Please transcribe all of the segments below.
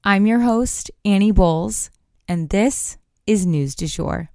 I'm your host, Annie Bowles, and this is News du Jour.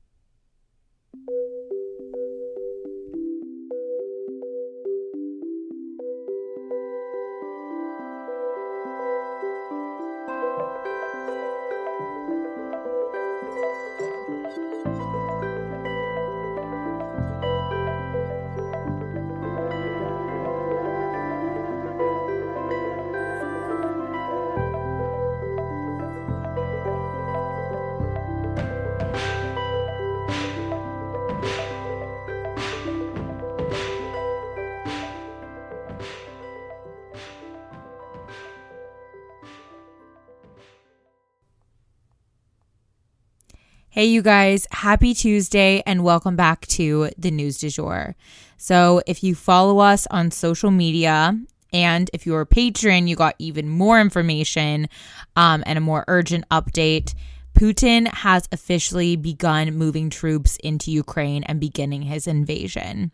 Hey you guys, happy Tuesday and welcome back to the News du Jour. So if you follow us on social media and if you're a patron, you got even more information and a more urgent update. Putin has officially begun moving troops into Ukraine and beginning his invasion.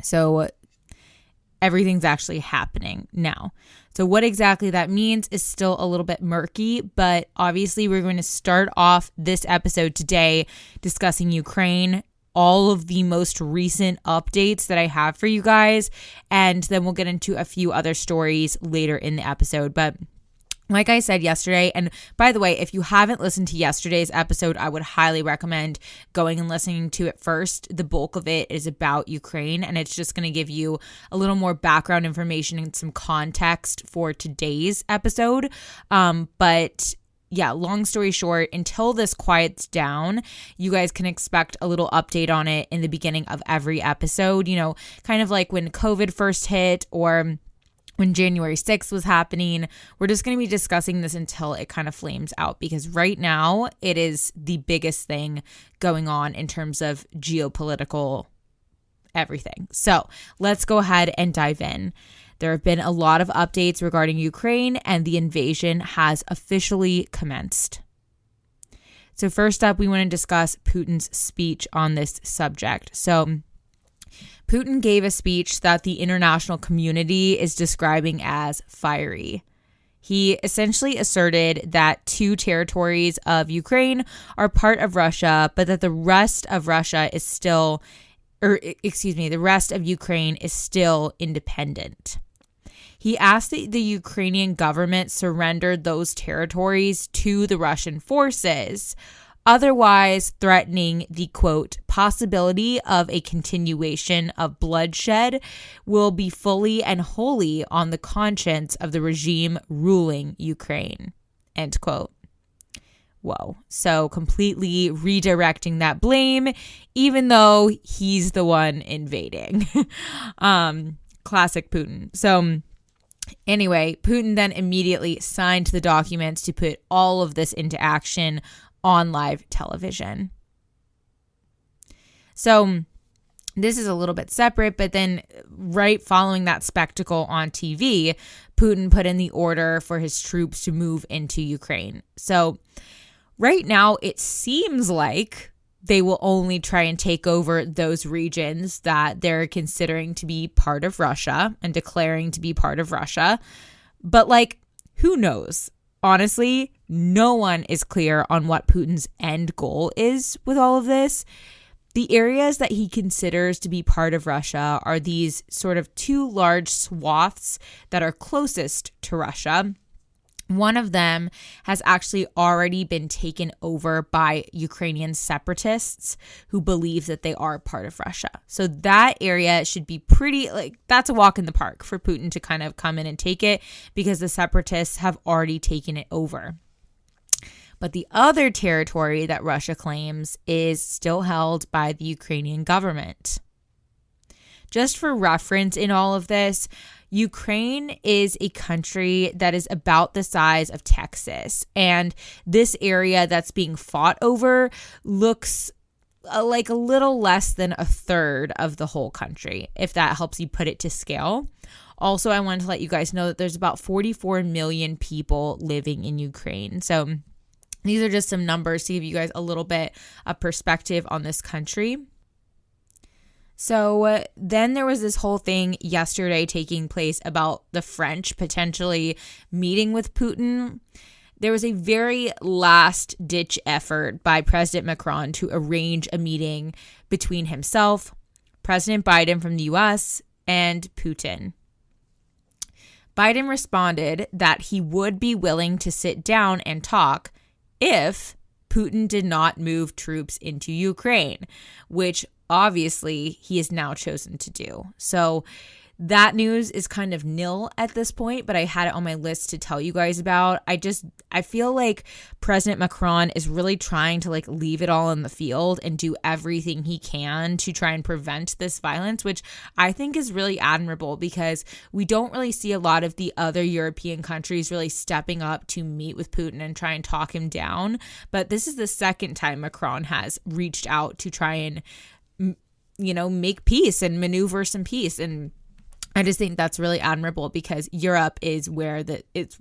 So everything's actually happening now. So what exactly that means is still a little bit murky, but obviously we're going to start off this episode today discussing Ukraine, all of the most recent updates that I have for you guys, and then we'll get into a few other stories later in the episode. But like I said yesterday, and by the way, if you haven't listened to yesterday's episode, I would highly recommend going and listening to it first. The bulk of it is about Ukraine, and it's just going to give you a little more background information and some context for today's episode. But yeah, long story short, until this quiets down, you guys can expect a little update on it in the beginning of every episode, you know, kind of like when COVID first hit or when January 6th was happening. We're just going to be discussing this until it kind of flames out, because right now it is the biggest thing going on in terms of geopolitical everything. So let's go ahead and dive in. There have been a lot of updates regarding Ukraine, and the invasion has officially commenced. So first up, we want to discuss Putin's speech on this subject. So Putin gave a speech that the international community is describing as fiery. He essentially asserted that two territories of Ukraine are part of Russia, but that the rest of the rest of Ukraine is still independent. He asked that the Ukrainian government surrender those territories to the Russian forces, otherwise threatening the, quote, possibility of a continuation of bloodshed will be fully and wholly on the conscience of the regime ruling Ukraine, end quote. Whoa. So completely redirecting that blame, even though he's the one invading. Classic Putin. So anyway, Putin then immediately signed the documents to put all of this into action on live television. So this is a little bit separate, but then right following that spectacle on TV, Putin put in the order for his troops to move into Ukraine. So right now it seems like they will only try and take over those regions that they're considering to be part of Russia and declaring to be part of Russia. But like, who knows? Honestly, no one is clear on what Putin's end goal is with all of this. The areas that he considers to be part of Russia are these sort of two large swaths that are closest to Russia. One of them has actually already been taken over by Ukrainian separatists who believe that they are part of Russia. So that area should be that's a walk in the park for Putin to kind of come in and take it, because the separatists have already taken it over. But the other territory that Russia claims is still held by the Ukrainian government. Just for reference in all of this, Ukraine is a country that is about the size of Texas, and this area that's being fought over looks like a little less than a third of the whole country, if that helps you put it to scale. Also, I wanted to let you guys know that there's about 44 million people living in Ukraine. So these are just some numbers to give you guys a little bit of perspective on this country. So then there was this whole thing yesterday taking place about the French potentially meeting with Putin. there was a very last-ditch effort by President Macron to arrange a meeting between himself, President Biden from the US, and Putin. Biden responded that he would be willing to sit down and talk if Putin did not move troops into Ukraine, which obviously he has now chosen to do. So that news is kind of nil at this point, but I had it on my list to tell you guys about. I feel like President Macron is really trying to leave it all in the field and do everything he can to try and prevent this violence, which I think is really admirable because we don't really see a lot of the other European countries really stepping up to meet with Putin and try and talk him down. But this is the second time Macron has reached out to try and, make peace and maneuver some peace. And I just think that's really admirable because Europe is where it's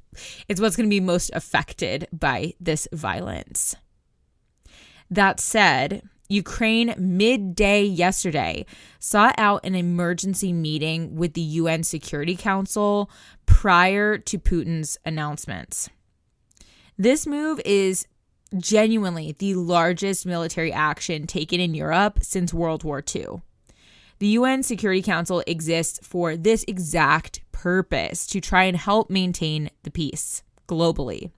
what's going to be most affected by this violence. That said, Ukraine midday yesterday sought out an emergency meeting with the UN Security Council prior to Putin's announcements. This move is genuinely the largest military action taken in Europe since World War II. The UN Security Council exists for this exact purpose, to try and help maintain the peace globally.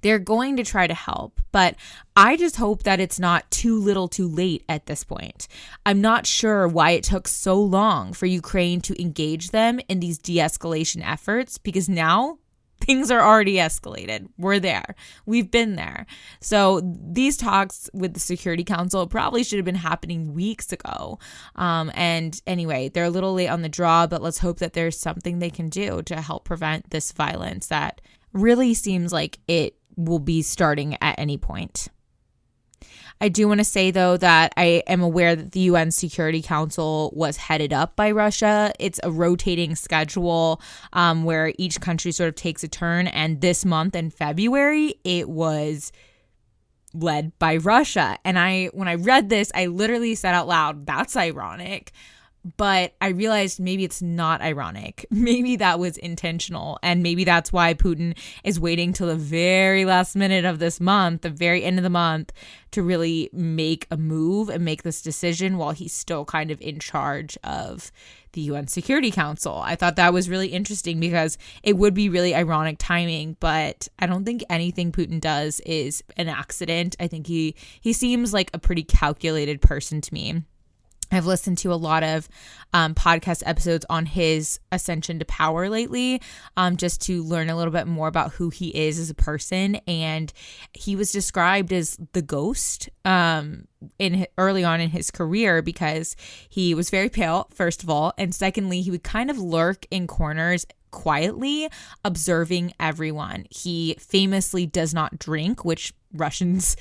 They're going to try to help, but I just hope that it's not too little too late at this point. I'm not sure why it took so long for Ukraine to engage them in these de-escalation efforts, because now things are already escalated. We're there. We've been there. So these talks with the Security Council probably should have been happening weeks ago. And anyway, they're a little late on the draw, but let's hope that there's something they can do to help prevent this violence that really seems like it will be starting at any point. I do want to say, though, that I am aware that the UN Security Council was headed up by Russia. It's a rotating schedule where each country sort of takes a turn. And this month in February, it was led by Russia. And when I read this, I literally said out loud, that's ironic. But I realized maybe it's not ironic. Maybe that was intentional. And maybe that's why Putin is waiting till the very last minute of this month, the very end of the month, to really make a move and make this decision while he's still kind of in charge of the UN Security Council. I thought that was really interesting because it would be really ironic timing, but I don't think anything Putin does is an accident. I think he seems like a pretty calculated person to me. I've listened to a lot of podcast episodes on his ascension to power lately, just to learn a little bit more about who he is as a person. And he was described as the ghost early on in his career because he was very pale, first of all. And secondly, he would kind of lurk in corners quietly, observing everyone. He famously does not drink, which Russians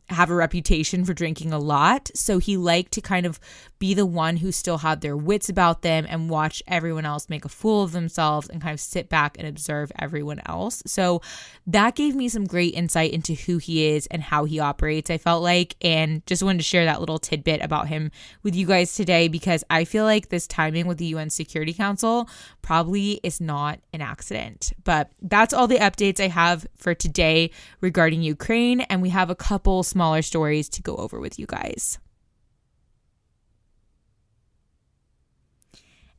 have a reputation for drinking a lot. So he liked to kind of be the one who still had their wits about them and watch everyone else make a fool of themselves and kind of sit back and observe everyone else. So that gave me some great insight into who he is and how he operates, I felt like, and just wanted to share that little tidbit about him with you guys today because I feel like this timing with the UN Security Council probably is not an accident. But that's all the updates I have for today regarding Ukraine, and we have a couple smaller stories to go over with you guys.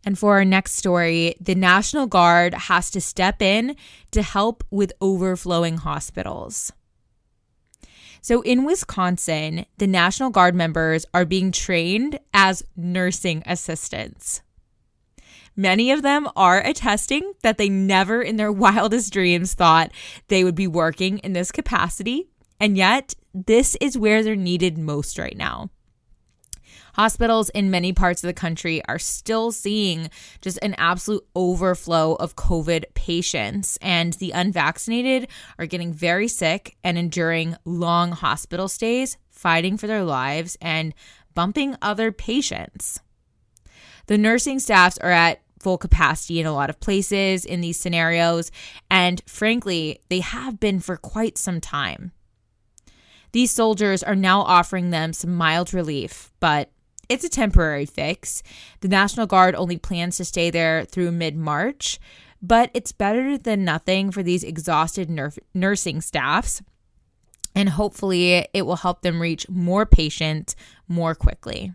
And for our next story, the National Guard has to step in to help with overflowing hospitals. So in Wisconsin, the National Guard members are being trained as nursing assistants. Many of them are attesting that they never in their wildest dreams thought they would be working in this capacity. And yet, this is where they're needed most right now. Hospitals in many parts of the country are still seeing just an absolute overflow of COVID patients, and the unvaccinated are getting very sick and enduring long hospital stays, fighting for their lives, and bumping other patients. The nursing staffs are at full capacity in a lot of places in these scenarios, and frankly, they have been for quite some time. These soldiers are now offering them some mild relief, but it's a temporary fix. The National Guard only plans to stay there through mid-March, But it's better than nothing for these exhausted nursing staffs. And hopefully it will help them reach more patients more quickly.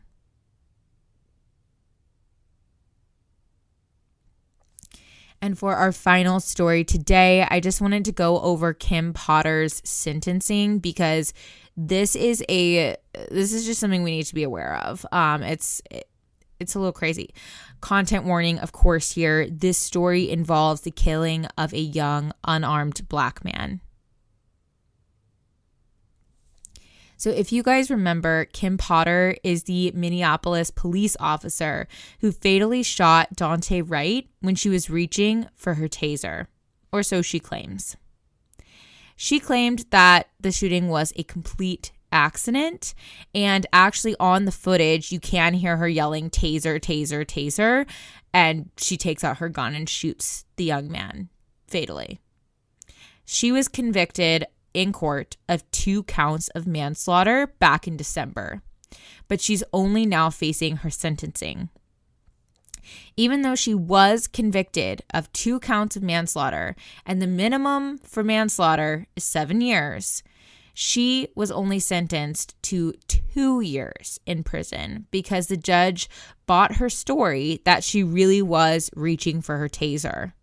And for our final story today, I just wanted to go over Kim Potter's sentencing because this is just something we need to be aware of. It's a little crazy. Content warning, of course, here. This story involves the killing of a young, unarmed Black man. So if you guys remember, Kim Potter is the Minneapolis police officer who fatally shot Daunte Wright when she was reaching for her taser, or so she claims. She claimed that the shooting was a complete accident, and actually on the footage, you can hear her yelling, "Taser, taser, taser," and she takes out her gun and shoots the young man fatally. She was convicted in court of 2 counts of manslaughter back in December, but she's only now facing her sentencing. Even though she was convicted of 2 counts of manslaughter and the minimum for manslaughter is 7 years, she was only sentenced to 2 years in prison because the judge bought her story that she really was reaching for her taser.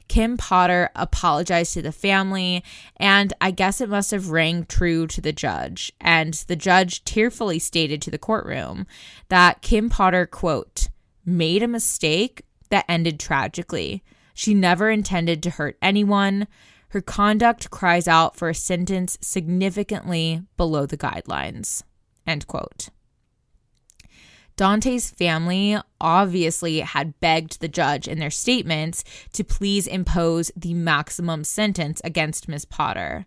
Kim Potter apologized to the family, and I guess it must have rang true to the judge. And the judge tearfully stated to the courtroom that Kim Potter, quote, made a mistake that ended tragically. She never intended to hurt anyone. Her conduct cries out for a sentence significantly below the guidelines, end quote. Daunte's family obviously had begged the judge in their statements to please impose the maximum sentence against Ms. Potter.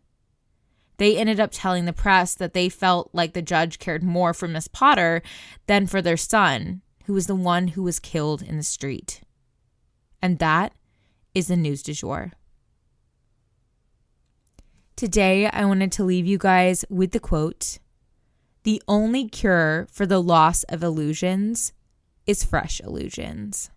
They ended up telling the press that they felt like the judge cared more for Ms. Potter than for their son, who was the one who was killed in the street. And that is the news du jour. Today, I wanted to leave you guys with the quote, "The only cure for the loss of illusions is fresh illusions."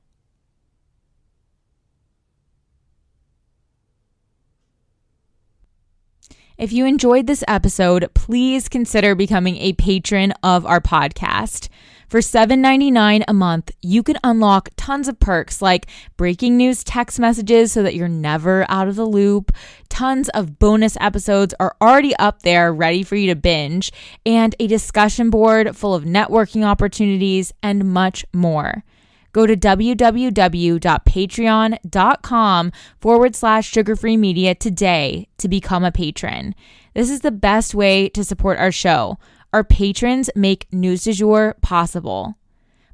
If you enjoyed this episode, please consider becoming a patron of our podcast. For $7.99 a month, you can unlock tons of perks like breaking news text messages so that you're never out of the loop. Tons of bonus episodes are already up there ready for you to binge, and a discussion board full of networking opportunities and much more. Go to www.patreon.com/sugarfree media today to become a patron. This is the best way to support our show. Our patrons make News du Jour possible.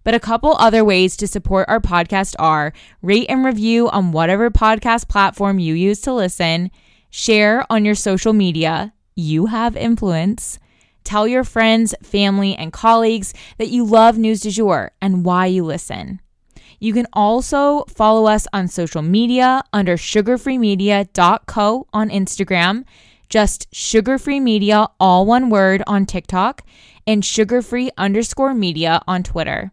But a couple other ways to support our podcast are rate and review on whatever podcast platform you use to listen, share on your social media, you have influence, tell your friends, family, and colleagues that you love News du Jour and why you listen. You can also follow us on social media under sugarfreemedia.co on Instagram, just sugarfreemedia, all one word, on TikTok, and sugarfree_media on Twitter.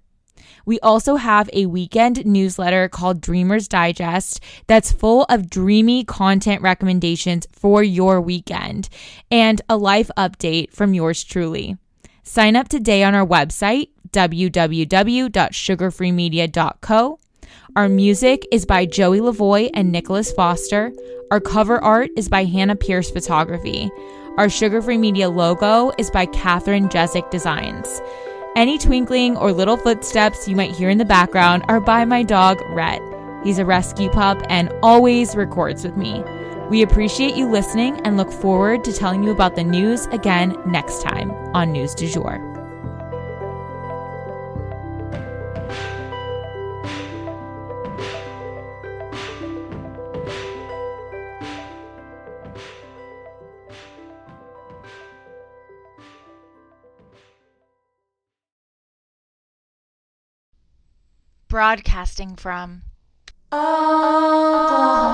We also have a weekend newsletter called Dreamers Digest that's full of dreamy content recommendations for your weekend and a life update from yours truly. Sign up today on our website, www.sugarfreemedia.co. Our music is by Joey Lavoie and Nicholas Foster. Our cover art is by Hannah Pierce Photography. Our Sugar Free Media logo is by Catherine Jesic Designs. Any twinkling or little footsteps you might hear in the background are by my dog, Rhett. He's a rescue pup and always records with me. We appreciate you listening and look forward to telling you about the news again next time on News du Jour. Broadcasting from Oklahoma.